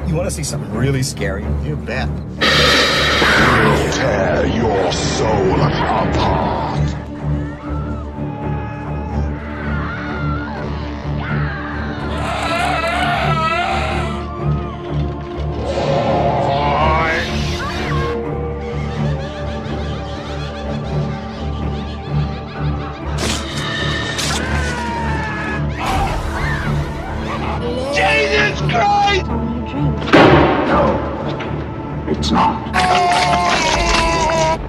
You want to see something really scary? You bet. Tear your soul apart. Jesus Christ! No, it's not.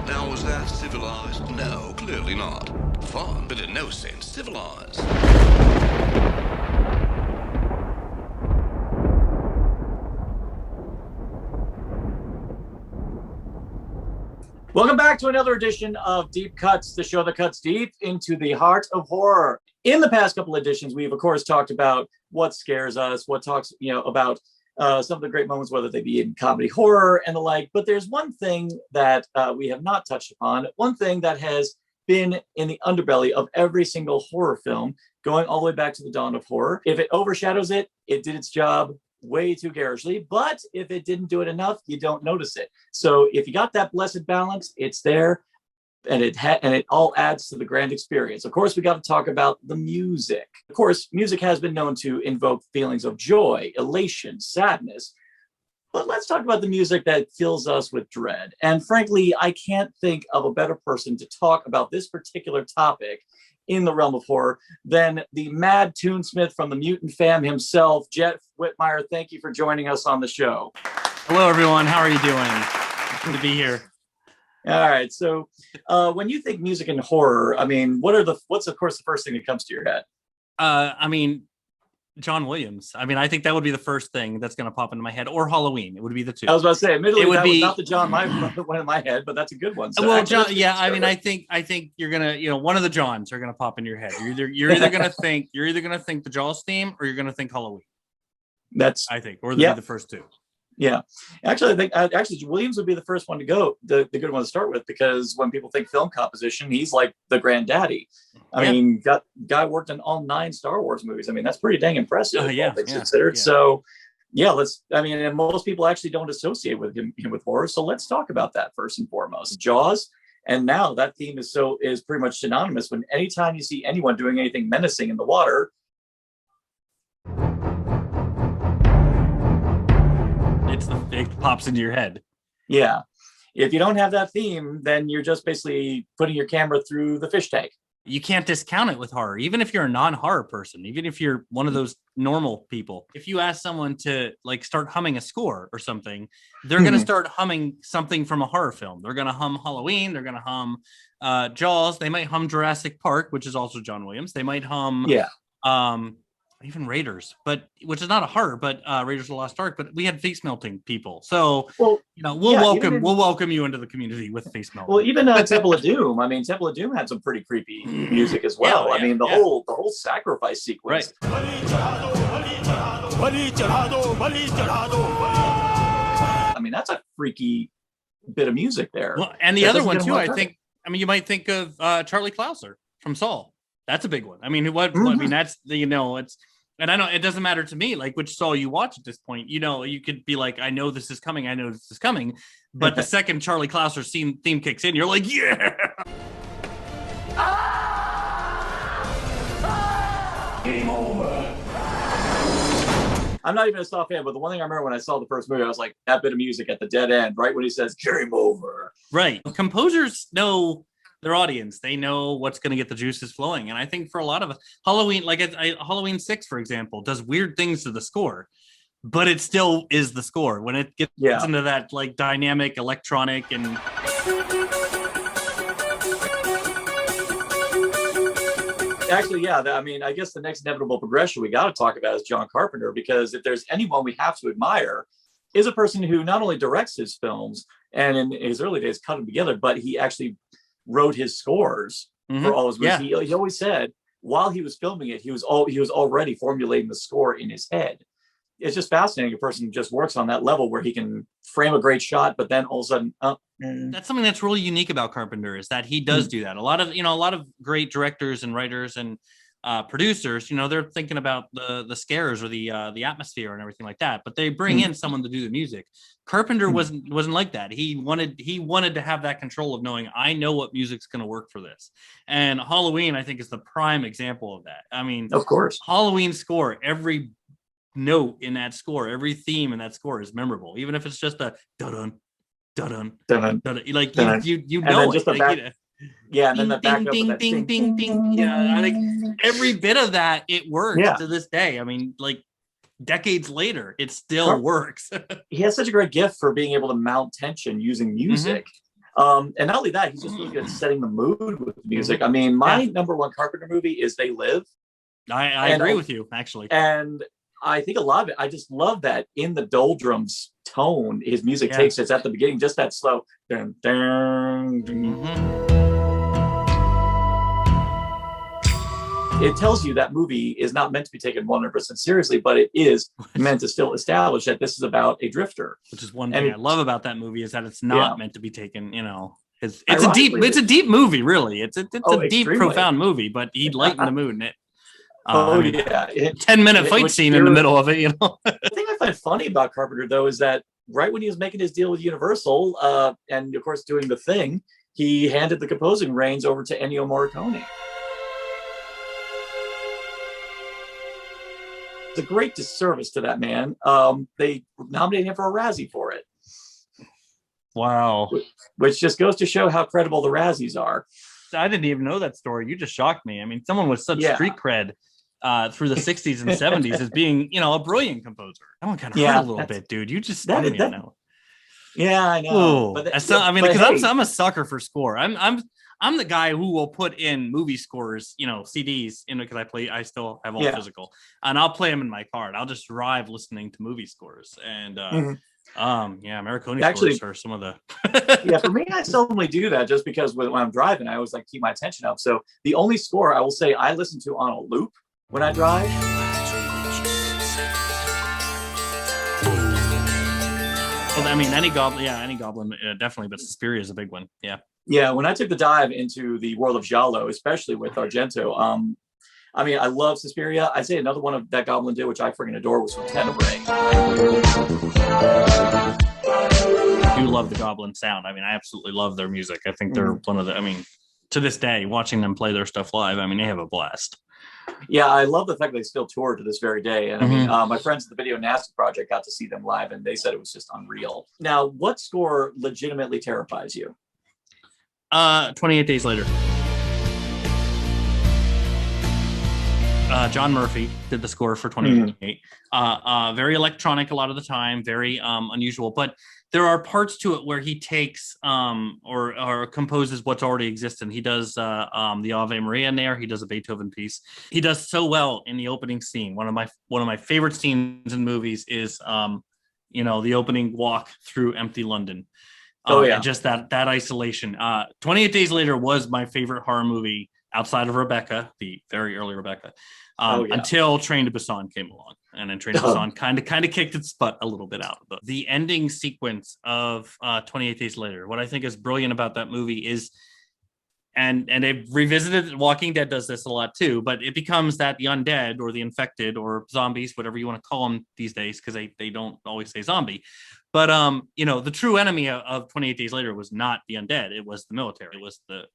Now, was that civilized? No, clearly not. Fun, but in no sense civilized. Welcome back to another edition of Deep Cuts, the show that cuts deep into the heart of horror. In the past couple editions, we've of course talked about what scares us, what talks, about some of the great moments, whether they be in comedy, horror, and the like. But there's one thing that we have not touched upon, one thing that has been in the underbelly of every single horror film, going all the way back to the dawn of horror. If it overshadows it, it did its job way too garishly, but if it didn't do it enough, you don't notice it. So if you got that blessed balance, it's there, and it all adds to the grand experience. Of course, we got to talk about the music. Of course, music has been known to invoke feelings of joy, elation, sadness, but let's talk about the music that fills us with dread. And frankly, I can't think of a better person to talk about this particular topic in the realm of horror than the mad tunesmith from the Mutant Fam himself, Jet Whitmire. Thank you for joining us on the show. Hello, everyone. How are you doing? Good to be here. All right. So when you think music and horror, I mean, what's of course the first thing that comes to your head? John Williams. I think that would be the first thing that's going to pop into my head, or Halloween. It would be the two. I was about to say, admittedly, it would that be was not the John one in my head, but that's a good one. So well, actually, John, I think you're gonna, one of the Johns are gonna pop in your head. You're either gonna think the Jaws theme, or you're gonna think Halloween. Or the first two. Yeah, actually, I think Williams would be the first one to go, the good one to start with, because when people think film composition, he's like the granddaddy. I mean, guy worked in all 9 Star Wars movies. I mean, that's pretty dang impressive. Considered. Yeah. So, and most people actually don't associate with him with horror. So let's talk about that first and foremost. Jaws, and now that theme is pretty much synonymous. When anytime you see anyone doing anything menacing in the water, it pops into your head. Yeah. If you don't have that theme, then you're just basically putting your camera through the fish tank. You can't discount it with horror, even if you're a non-horror person, even if you're one of those normal people. If you ask someone to start humming a score or something, they're going to start humming something from a horror film. They're going to hum Halloween. They're going to hum Jaws. They might hum Jurassic Park, which is also John Williams. They might hum even Raiders, which is not a horror, but Raiders of the Lost Ark. But we had face melting people, so we'll welcome you into the community with face melting. Well, even Temple of Doom. I mean, Temple of Doom had some pretty creepy music as well. I mean, the whole sacrifice sequence. Right. I mean, that's a freaky bit of music there. Well, and the other one too, I think. I mean, you might think of Charlie Clouser from Saw. That's a big one. I mean, that's it's. And I know it doesn't matter to me, which Saw you watch at this point. You could be like, I know this is coming. But the second Charlie Clouser theme kicks in, you're like, yeah. Game over. I'm not even a Saw fan, but the one thing I remember when I saw the first movie, I was like, that bit of music at the dead end, right when he says game over. Right. Composers know their audience. They know what's going to get the juices flowing. And I think for a lot of us, Halloween, Halloween 6, for example, does weird things to the score, but it still is the score. When it gets into that dynamic electronic and actually, I guess the next inevitable progression we got to talk about is John Carpenter, because if there's anyone we have to admire, is a person who not only directs his films and in his early days cut them together, but he actually wrote his scores for all his movies. He always said while he was filming it, he was already formulating the score in his head. It's just fascinating. A person who just works on that level where he can frame a great shot, but then all of a sudden, that's something that's really unique about Carpenter, is that he does do that. A lot of great directors and writers and producers, they're thinking about the scares or the atmosphere and everything like that, but they bring in someone to do the music. Carpenter wasn't like that. He wanted to have that control of knowing, I know what music's going to work for this. And Halloween, I think, is the prime example of that. I mean, of course, Halloween score, every note in that score, every theme in that score is memorable, even if it's just a dun dun dun dun, like you know it. Yeah, and then the back up ding, ding, ding, ding. Yeah, I think every bit of that, it works to this day. I mean, like decades later, it still works. He has such a great gift for being able to mount tension using music. And not only that, he's just really good at setting the mood with music. I mean, my number one Carpenter movie is They Live. I agree with you, actually. And I think a lot of it, I just love that in the doldrums tone, his music takes us at the beginning, just that slow. Dun, dun, dun. It tells you that movie is not meant to be taken 100% seriously, but it is meant to still establish that this is about a drifter. Which is one thing I love about that movie, is that it's not meant to be taken, it's a deep movie, really. It's a deep, profound movie, but he lightened the mood in it. 10-minute fight scene in the middle of it, The thing I find funny about Carpenter, though, is that right when he was making his deal with Universal, and of course doing The Thing, he handed the composing reins over to Ennio Morricone. It's a great disservice to that man. They nominated him for a Razzie for it. Wow. Which just goes to show how credible the Razzies are. I didn't even know that story. You just shocked me. I mean, someone with such street cred through the 60s and 70s as being, a brilliant composer. That one kind of hurt a little bit, dude. You just stung me now. Yeah, I know. But because I'm a sucker for score. I'm the guy who will put in movie scores, CDs, because I still have all physical, and I'll play them in my car. And I'll just drive listening to movie scores. And Morricone scores are some of the. For me, I seldomly do that just because when I'm driving, I always like keep my attention up. So the only score I will say I listen to on a loop when I drive. Well, I mean, any goblin, definitely, but Suspiria is a big one. Yeah, when I took the dive into the world of Giallo, especially with Argento, I love Suspiria. I'd say another one of that Goblin did, which I freaking adore, was from Tenebrae. I do love the Goblin sound. I mean, I absolutely love their music. I think they're one of the, to this day, watching them play their stuff live, they have a blast. Yeah, I love the fact they still tour to this very day. And my friends at the Video Nasty Project got to see them live, and they said it was just unreal. Now, what score legitimately terrifies you? 28 Days Later. John Murphy did the score for 28. Very electronic a lot of the time, very unusual, but there are parts to it where he takes or composes what's already existing. He does the Ave Maria in there. He does a Beethoven piece. He does so well in the opening scene. One of my favorite scenes in movies is the opening walk through empty London. And just that isolation. 28 Days Later was my favorite horror movie outside of Rebecca, the very early Rebecca, until Train to Busan came along. And then Train to Busan kind of kicked its butt a little bit out. But the ending sequence of 28 Days Later, what I think is brilliant about that movie is, and they've revisited, Walking Dead does this a lot too, but it becomes that the undead or the infected or zombies, whatever you want to call them these days, because they don't always say zombie. But the true enemy of 28 Days Later was not the undead; it was the military. It was the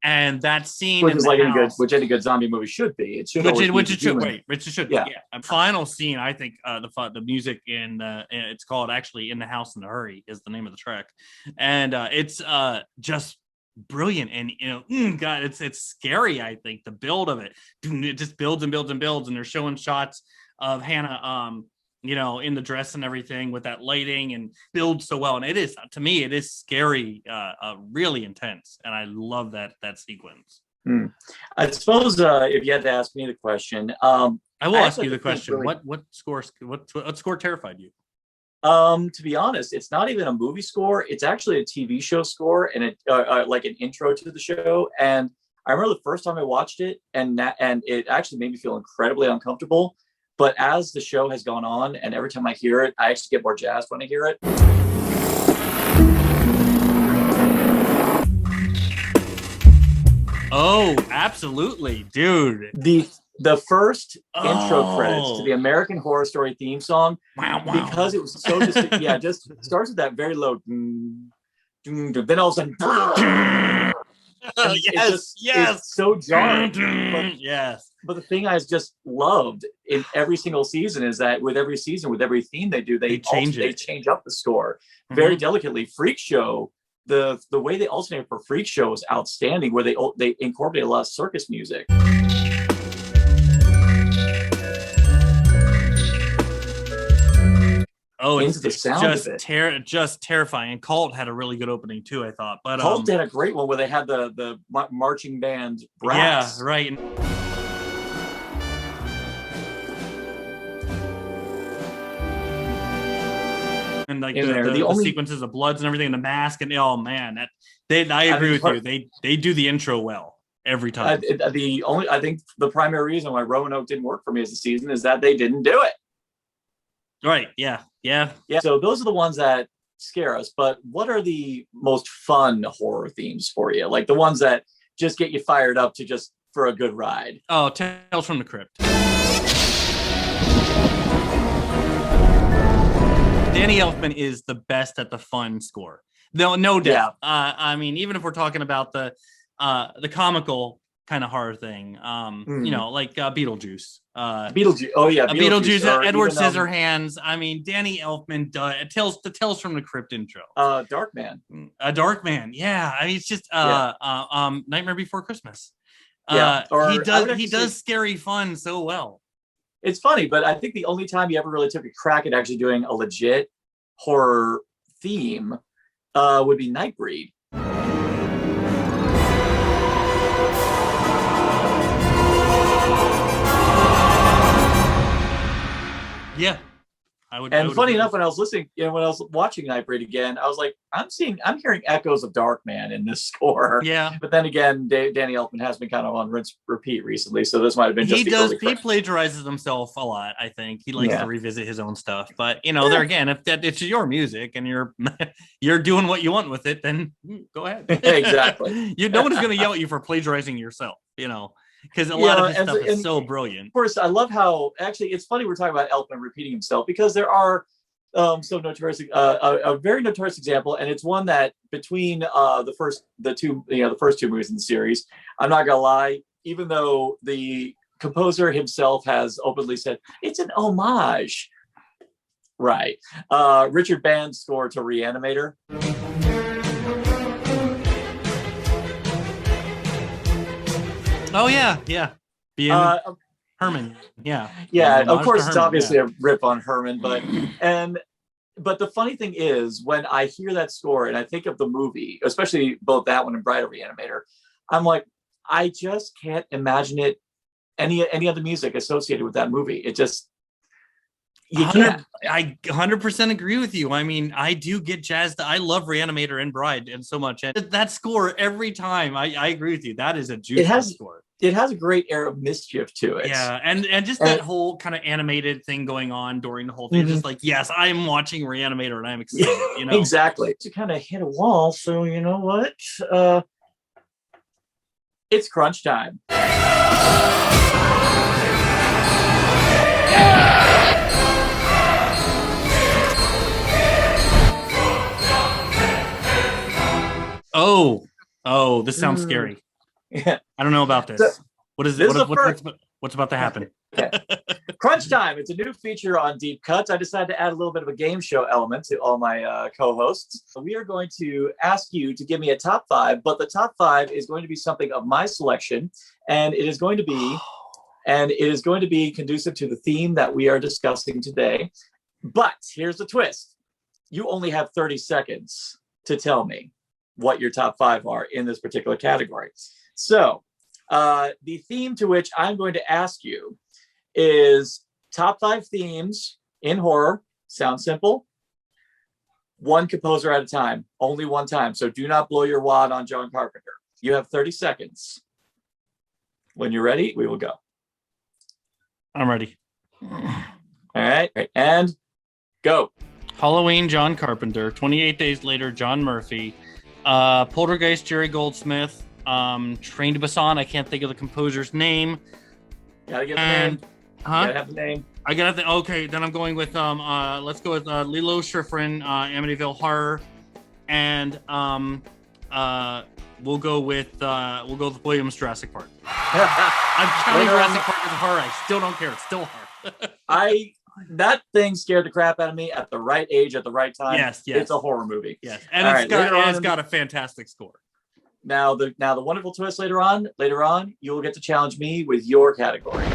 And that scene, which is like any good zombie movie should be. It should, which it should. Yeah. Final scene, I think the music in it's called actually "In the House in a Hurry" is the name of the track, and it's just brilliant. And God, it's scary. I think the build of it just builds and builds and builds, and they're showing shots of Hannah. In the dress and everything with that lighting, and builds so well. And it is, to me, it is scary, really intense. And I love that sequence. I suppose if you had to ask me the question, I will ask you the question. Really, what score terrified you? To be honest, it's not even a movie score. It's actually a TV show score, and it like an intro to the show. And I remember the first time I watched it, and it actually made me feel incredibly uncomfortable. But as the show has gone on, and every time I hear it, I actually get more jazzed when I hear it. Oh, absolutely, dude. The first intro credits to the American Horror Story theme song, because it was so distinct. Yeah, just starts with that very low. Then all of a sudden, it's so jarring. Yes. But the thing I just loved in every single season is that with every season, with every theme they do, they change up the score very delicately. Freak Show, the way they alternate for Freak Show is outstanding, where they incorporate a lot of circus music. Oh, into the sound of it. Just terrifying. And Cult had a really good opening too, I thought. But Cult had a great one where they had the marching band brass. Yeah, right. And like the sequences of Bloods and everything, and the mask, and oh man, I agree with you. They do the intro well every time. I think the primary reason why Roanoke didn't work for me as a season is that they didn't do it. Right. Yeah. So those are the ones that scare us. But what are the most fun horror themes for you? Like the ones that just get you fired up for a good ride? Oh, Tales from the Crypt. Danny Elfman is the best at the fun score. No doubt. Yeah. I mean, even if we're talking about the comical kind of horror thing, you know, like Beetlejuice. Beetlejuice. Oh yeah, Beetlejuice. Edward Scissorhands. I mean, Danny Elfman Tales from the Crypt intro. Darkman. Darkman. Yeah. I mean, it's just Nightmare Before Christmas. He does scary fun so well. It's funny, but I think the only time he ever really took a crack at actually doing a legit horror theme would be Nightbreed. Yeah, funny enough, when I was listening, when I was watching Nightbreed again, I was like, I'm hearing echoes of Darkman in this score. Yeah, but then again, Danny Elfman has been kind of on rinse repeat recently, so this might have been just he plagiarizes himself a lot. I think he likes to revisit his own stuff, but there again, if it's your music and you're doing what you want with it, then go ahead. Exactly. No one is going to yell at you for plagiarizing yourself. Because a lot of his stuff is so brilliant. Of course, I love how actually it's funny we're talking about Elfman repeating himself, because there are a very notorious example, and it's one that between the first two movies in the series, I'm not gonna lie, even though the composer himself has openly said it's an homage, right? Richard Band's score to Reanimator. Oh yeah. Herman. Yeah. Of course, it's obviously a rip on Herman, but the funny thing is, when I hear that score and I think of the movie, especially both that one and Bride of Reanimator, I'm like, I just can't imagine it any other music associated with that movie. It just I 100% agree with you. I mean, I do get jazzed. I love Reanimator and Bride and so much. And that score every time, I agree with you. That is a juicy score. It has a great air of mischief to it. Yeah, and just that whole kind of animated thing going on during the whole thing. Just like, yes, I'm watching Reanimator and I'm excited. Exactly. To kind of hit a wall. So you know what? It's crunch time. Oh, this sounds scary. Yeah. I don't know about this. What is it? What's about to happen? Crunch time. It's a new feature on Deep Cuts. I decided to add a little bit of a game show element to all my co-hosts. We are going to ask you to give me a top 5, but the top 5 is going to be something of my selection, and it is going to be conducive to the theme that we are discussing today. But here's the twist. You only have 30 seconds to tell me what your top 5 are in this particular category. So the theme to which I'm going to ask you is top 5 themes in horror. Sounds simple. One composer at a time, only one time. So do not blow your wad on John Carpenter. You have 30 seconds. When you're ready, we will go. I'm ready. All right. And go. Halloween, John Carpenter. 28 Days Later, John Murphy. Poltergeist, Jerry Goldsmith. Train to Busan. I can't think of the composer's name. Gotta get the name. Huh? Gotta have the name. I gotta think. Okay, then I'm going with let's go with Lilo Schifrin, Amityville Horror, and we'll go with Williams Jurassic Park. I'm counting Jurassic Park as a horror. I still don't care. It's still horror. That thing scared the crap out of me at the right age, at the right time. Yes. It's a horror movie. Yes, and it's got a fantastic score. Now the wonderful twist later on, you will get to challenge me with your category.